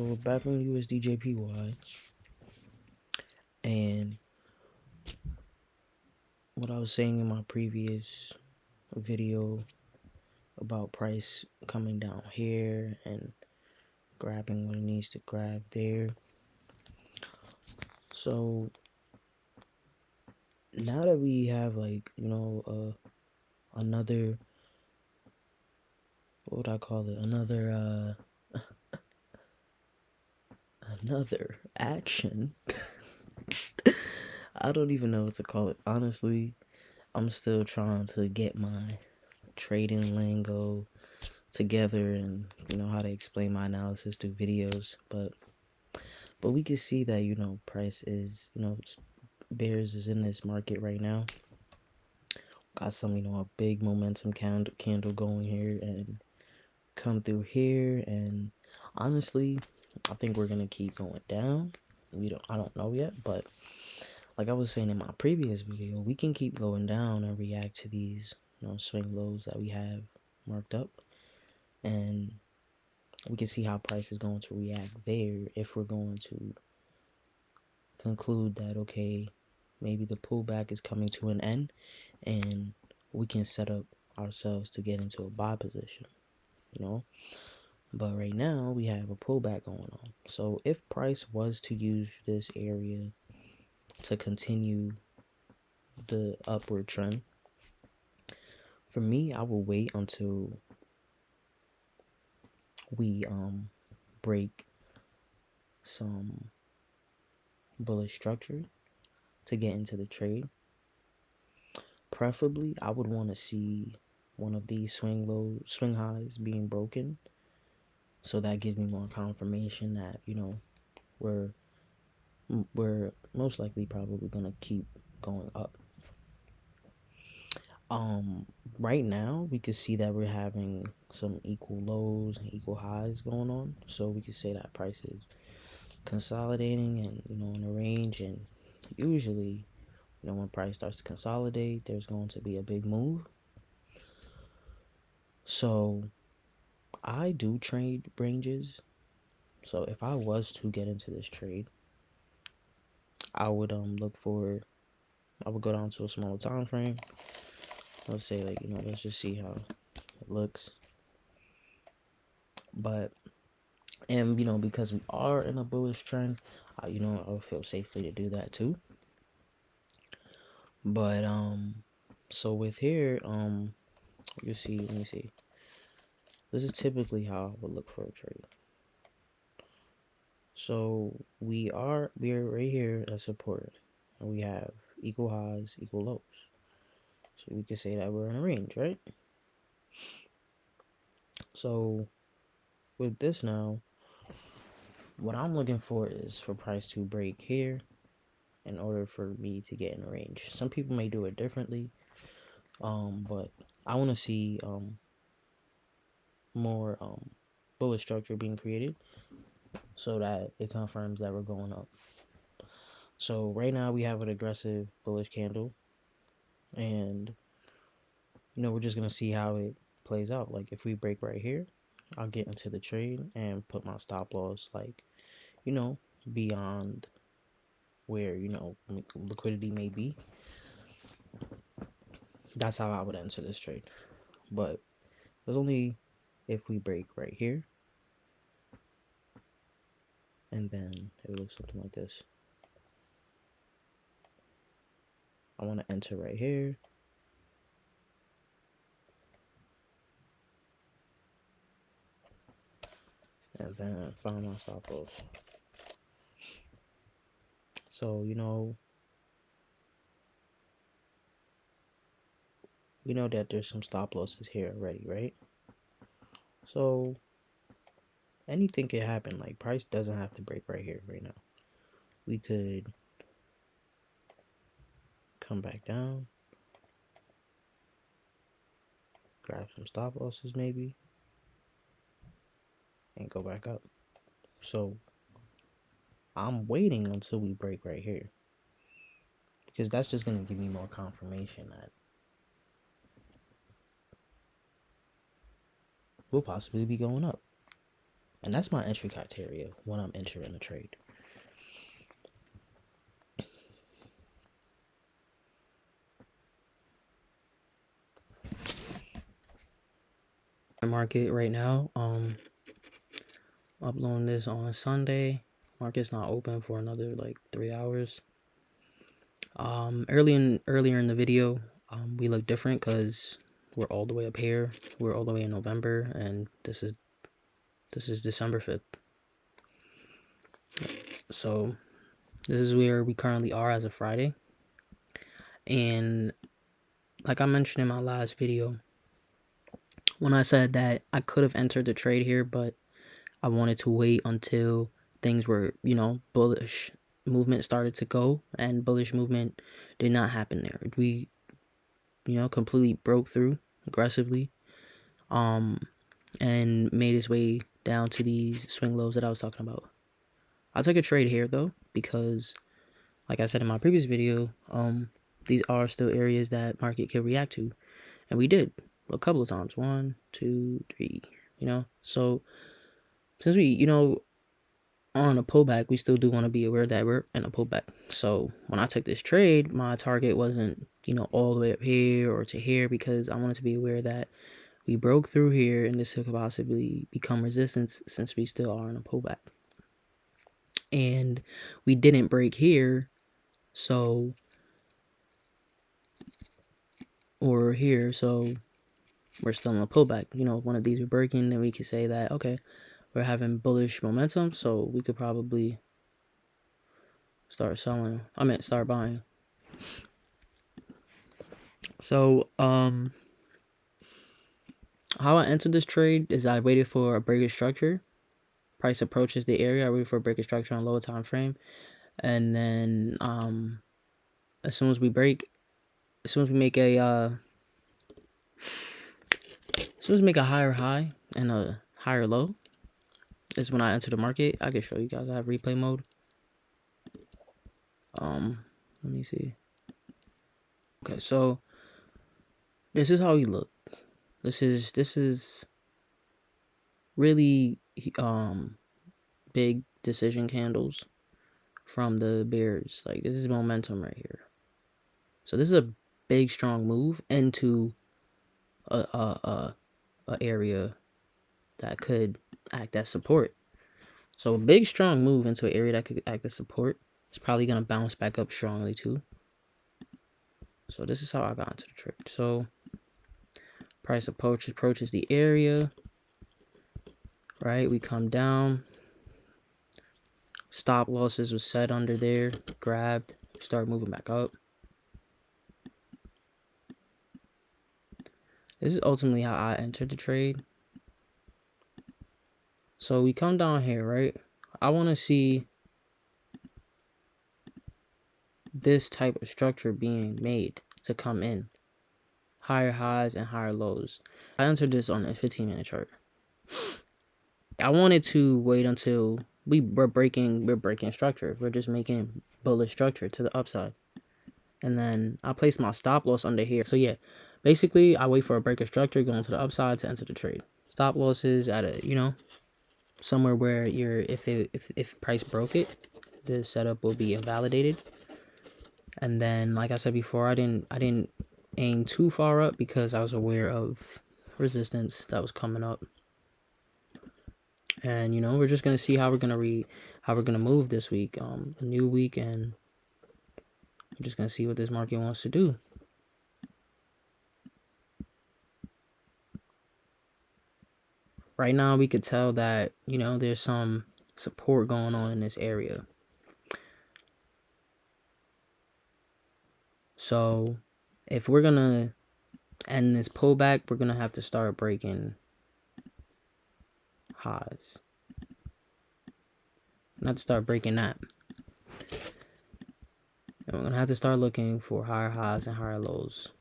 We're back on Usdjpy, and what I was saying in my previous video about price coming down here and grabbing what it needs to grab there. So now that we have another, what would I call it, another action. I don't even know what to call it, honestly. I'm still trying to get my trading lingo together and how to explain my analysis through videos, but we can see that price is bears is in this market right now. Got some a big momentum candle going here and come through here, and honestly I think we're gonna keep going down. I don't know yet, but like I was saying in my previous video, we can keep going down and react to these swing lows that we have marked up, and we can see how price is going to react there if we're going to conclude that, okay, maybe the pullback is coming to an end and we can set up ourselves to get into a buy position, But right now we have a pullback going on. So if price was to use this area to continue the upward trend, for me, I will wait until we break some bullish structure to get into the trade. Preferably, I would want to see one of these swing highs being broken, so that gives me more confirmation that we're most likely probably gonna keep going up. Right now we can see that we're having some equal lows and equal highs going on, so we can say that price is consolidating and in a range. And usually when price starts to consolidate, there's going to be a big move. So I do trade ranges. So if I was to get into this trade, I would I would go down to a smaller time frame. Let's say let's just see how it looks. But because we are in a bullish trend, I would feel safely to do that too. But so with here, let me see. This is typically how I would look for a trade. So we are right here at support, and we have equal highs, equal lows. So we can say that we're in a range, right? So with this now, what I'm looking for is for price to break here in order for me to get in a range. Some people may do it differently, but I want to see more bullish structure being created so that it confirms that we're going up. So right now we have an aggressive bullish candle, and we're just gonna see how it plays out. Like if we break right here, I'll get into the trade and put my stop loss beyond where liquidity may be. That's how I would enter this trade. But there's only if we break right here, and then it looks something like this. I want to enter right here, and then find my stop loss. So we know that there's some stop losses here already, right? So anything can happen. Like price doesn't have to break right here right now. We could come back down, grab some stop losses maybe, and go back up. So I'm waiting until we break right here, because that's just going to give me more confirmation that we'll possibly be going up. And that's my entry criteria when I'm entering a trade. Market right now, uploading this on Sunday. Market's not open for another like 3 hours. Earlier in the video, we look different because we're all the way up here. We're all the way in November, and this is December 5th. So this is where we currently are as of Friday. And like I mentioned in my last video, when I said that I could have entered the trade here, but I wanted to wait until things were, bullish movement started to go, and bullish movement did not happen there. We, completely broke through aggressively, and made its way down to these swing lows that I was talking about. I took a trade here though, because like I said in my previous video, these are still areas that market can react to, and we did a couple of times. 1, 2, 3, so since we, on a pullback, we still do want to be aware that we're in a pullback. So when I took this trade, my target wasn't, all the way up here or to here, because I wanted to be aware that we broke through here and this could possibly become resistance since we still are in a pullback. And we didn't break here, so, or here, so we're still in a pullback. One of these are breaking, then we could say that, okay, we're having bullish momentum, so we could probably start buying. So, how I entered this trade is I waited for a break of structure. Price approaches the area. I waited for a break of structure on lower time frame. And then, as soon as we make a higher high and a higher low, is when I enter the market. I can show you guys. I have replay mode. Let me see. Okay, so this is how we look. This is really big decision candles from the bears. Like, this is momentum right here. So this is a big strong move into a area that could act as support. So a big strong move into an area that could act as support. It's probably gonna bounce back up strongly too. So this is how I got into the trade. So price approaches the area, right? We come down. Stop losses was set under there, grabbed, start moving back up. This is ultimately how I entered the trade. So we come down here, right? I want to see this type of structure being made to come in. Higher highs and higher lows. I entered this on a 15-minute chart. I wanted to wait until we're breaking structure. We're just making bullish structure to the upside. And then I placed my stop loss under here. So yeah, basically I wait for a break of structure going to the upside to enter the trade. Stop losses at a, somewhere where if price broke it, the setup will be invalidated. And then, like I said before, I didn't aim too far up because I was aware of resistance that was coming up. And we're just gonna see how we're gonna move this week, a new week, and we're just gonna see what this market wants to do. Right now, we could tell that there's some support going on in this area. So if we're gonna end this pullback, we're gonna have to start breaking highs. Not to start breaking that. And we're gonna have to start looking for higher highs and higher lows.